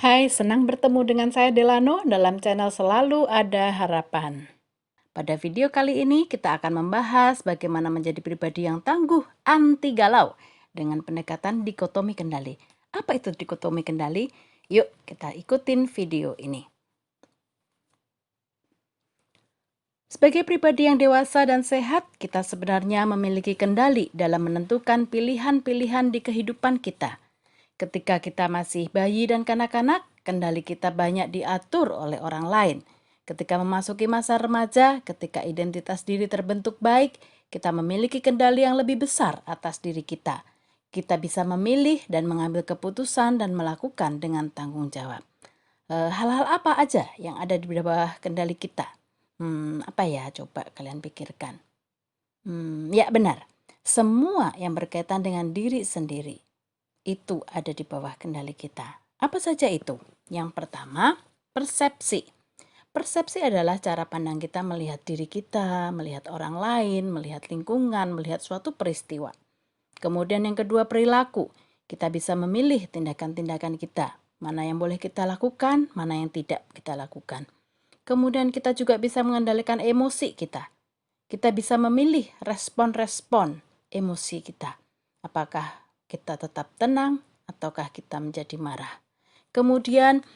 Hai, senang bertemu dengan saya Delano dalam channel Selalu Ada Harapan. Pada video kali ini kita akan membahas bagaimana menjadi pribadi yang tangguh, anti galau dengan pendekatan dikotomi kendali. Apa itu dikotomi kendali? Yuk kita ikutin video ini. Sebagai pribadi yang dewasa dan sehat, kita sebenarnya memiliki kendali dalam menentukan pilihan-pilihan di kehidupan kita. Ketika kita masih bayi dan kanak-kanak, kendali kita banyak diatur oleh orang lain. Ketika memasuki masa remaja, ketika identitas diri terbentuk baik, kita memiliki kendali yang lebih besar atas diri kita. Kita bisa memilih dan mengambil keputusan dan melakukan dengan tanggung jawab. Hal-hal apa aja yang ada di bawah kendali kita? Apa ya? Coba kalian pikirkan. Ya benar. Semua yang berkaitan dengan diri sendiri itu ada di bawah kendali kita. Apa saja itu? Yang pertama, persepsi. Persepsi adalah cara pandang kita melihat diri kita, melihat orang lain, melihat lingkungan, melihat suatu peristiwa. Kemudian yang kedua, perilaku. Kita bisa memilih tindakan-tindakan kita. Mana yang boleh kita lakukan, mana yang tidak kita lakukan. Kemudian kita juga bisa mengendalikan emosi kita. Kita bisa memilih respon-respon emosi kita. Apakah kita tetap tenang ataukah kita menjadi marah. Kemudian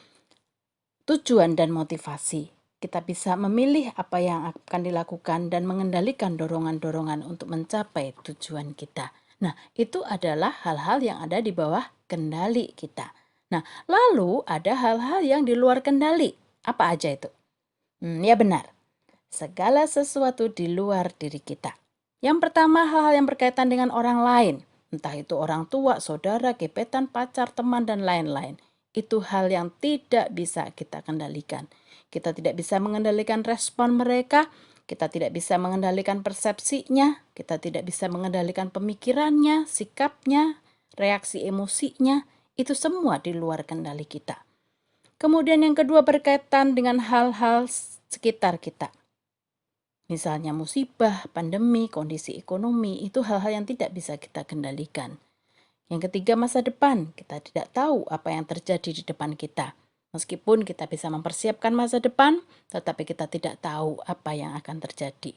tujuan dan motivasi. Kita bisa memilih apa yang akan dilakukan dan mengendalikan dorongan-dorongan untuk mencapai tujuan kita. Nah, itu adalah hal-hal yang ada di bawah kendali kita. Nah, lalu ada hal-hal yang di luar kendali. Apa aja itu? Ya benar. Segala sesuatu di luar diri kita. Yang pertama, hal-hal yang berkaitan dengan orang lain. Entah itu orang tua, saudara, gebetan, pacar, teman, dan lain-lain. Itu hal yang tidak bisa kita kendalikan. Kita tidak bisa mengendalikan respon mereka. Kita tidak bisa mengendalikan persepsinya. Kita tidak bisa mengendalikan pemikirannya, sikapnya, reaksi emosinya. Itu semua di luar kendali kita. Kemudian yang kedua berkaitan dengan hal-hal sekitar kita. Misalnya musibah, pandemi, kondisi ekonomi, itu hal-hal yang tidak bisa kita kendalikan. Yang ketiga, masa depan. Kita tidak tahu apa yang terjadi di depan kita. Meskipun kita bisa mempersiapkan masa depan, tetapi kita tidak tahu apa yang akan terjadi.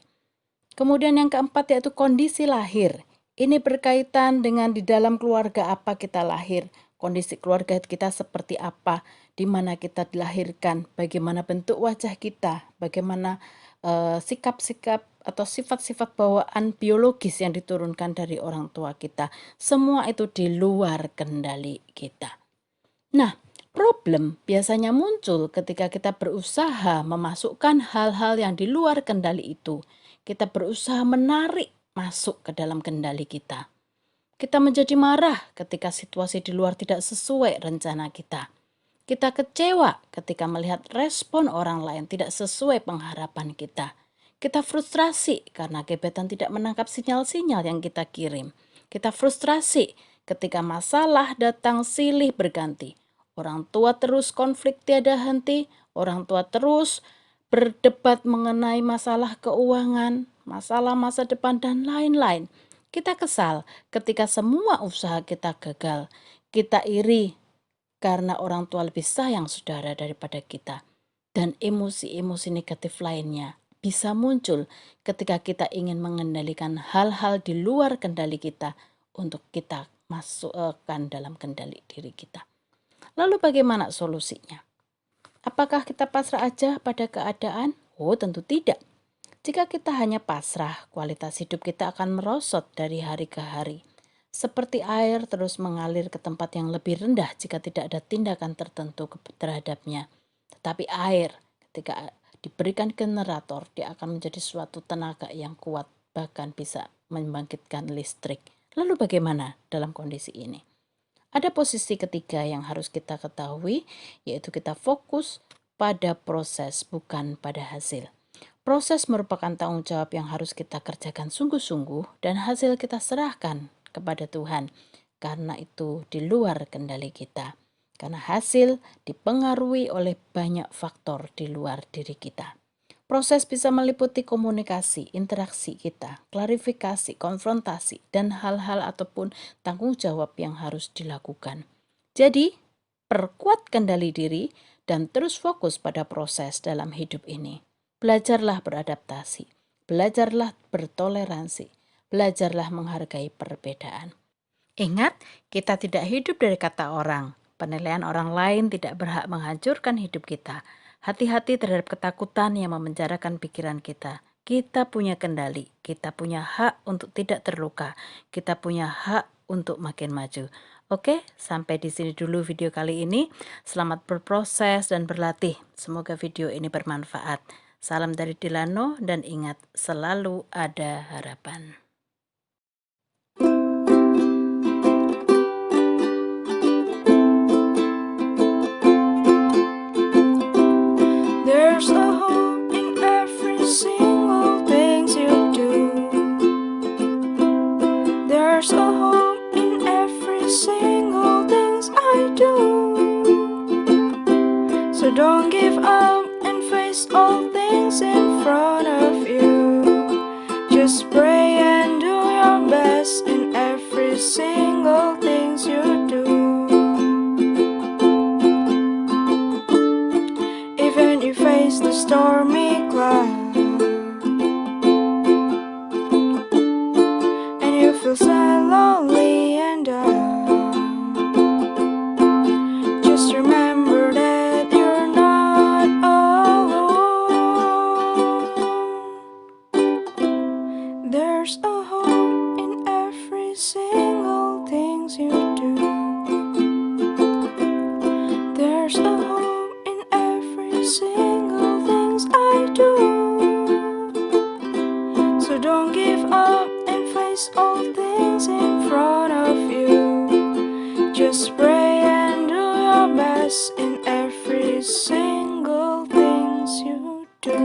Kemudian yang keempat yaitu kondisi lahir. Ini berkaitan dengan di dalam keluarga apa kita lahir, kondisi keluarga kita seperti apa, di mana kita dilahirkan, bagaimana bentuk wajah kita, bagaimana sikap-sikap atau sifat-sifat bawaan biologis yang diturunkan dari orang tua kita. Semua itu di luar kendali kita. Nah, problem biasanya muncul ketika kita berusaha memasukkan hal-hal yang di luar kendali itu. Kita berusaha menarik masuk ke dalam kendali kita. Kita menjadi marah ketika situasi di luar tidak sesuai rencana kita. Kita kecewa ketika melihat respon orang lain tidak sesuai pengharapan kita. Kita frustrasi karena gebetan tidak menangkap sinyal-sinyal yang kita kirim. Kita frustrasi ketika masalah datang silih berganti. Orang tua terus konflik tiada henti, orang tua terus berdebat mengenai masalah keuangan, masalah masa depan, dan lain-lain. Kita kesal ketika semua usaha kita gagal. Kita iri karena orang tua lebih sayang saudara daripada kita. Dan emosi-emosi negatif lainnya bisa muncul ketika kita ingin mengendalikan hal-hal di luar kendali kita untuk kita masukkan dalam kendali diri kita. Lalu bagaimana solusinya? Apakah kita pasrah aja pada keadaan? Oh, tentu tidak. Jika kita hanya pasrah, kualitas hidup kita akan merosot dari hari ke hari. Seperti air terus mengalir ke tempat yang lebih rendah jika tidak ada tindakan tertentu terhadapnya. Tetapi air ketika diberikan generator, dia akan menjadi suatu tenaga yang kuat, bahkan bisa membangkitkan listrik. Lalu bagaimana dalam kondisi ini? Ada posisi ketiga yang harus kita ketahui, yaitu kita fokus pada proses bukan pada hasil. Proses merupakan tanggung jawab yang harus kita kerjakan sungguh-sungguh dan hasil kita serahkan kepada Tuhan. Karena itu di luar kendali kita. Karena hasil dipengaruhi oleh banyak faktor di luar diri kita. Proses bisa meliputi komunikasi, interaksi kita, klarifikasi, konfrontasi, dan hal-hal ataupun tanggung jawab yang harus dilakukan. Jadi, perkuat kendali diri, dan terus fokus pada proses dalam hidup ini. Belajarlah beradaptasi, belajarlah bertoleransi, belajarlah menghargai perbedaan. Ingat, kita tidak hidup dari kata orang. Penilaian orang lain tidak berhak menghancurkan hidup kita. Hati-hati terhadap ketakutan yang memenjarakan pikiran kita. Kita punya kendali, kita punya hak untuk tidak terluka, kita punya hak untuk makin maju. Oke, sampai di sini dulu video kali ini. Selamat berproses dan berlatih. Semoga video ini bermanfaat. Salam dari Delano dan ingat, selalu ada harapan. There's a hope in every single thing you do. There's a hope in every single thing I do. So don't give up and face all things in front of you. Just pray and do your best in every single thing you do. Even you face the stormy cloud and you feel sad, lonely and down, just remember that you're not alone. There's a hope in every single thing you do. There's a hope in every single things I do. So don't give up and face all things in front of you. Just pray and do your best in every single things you do.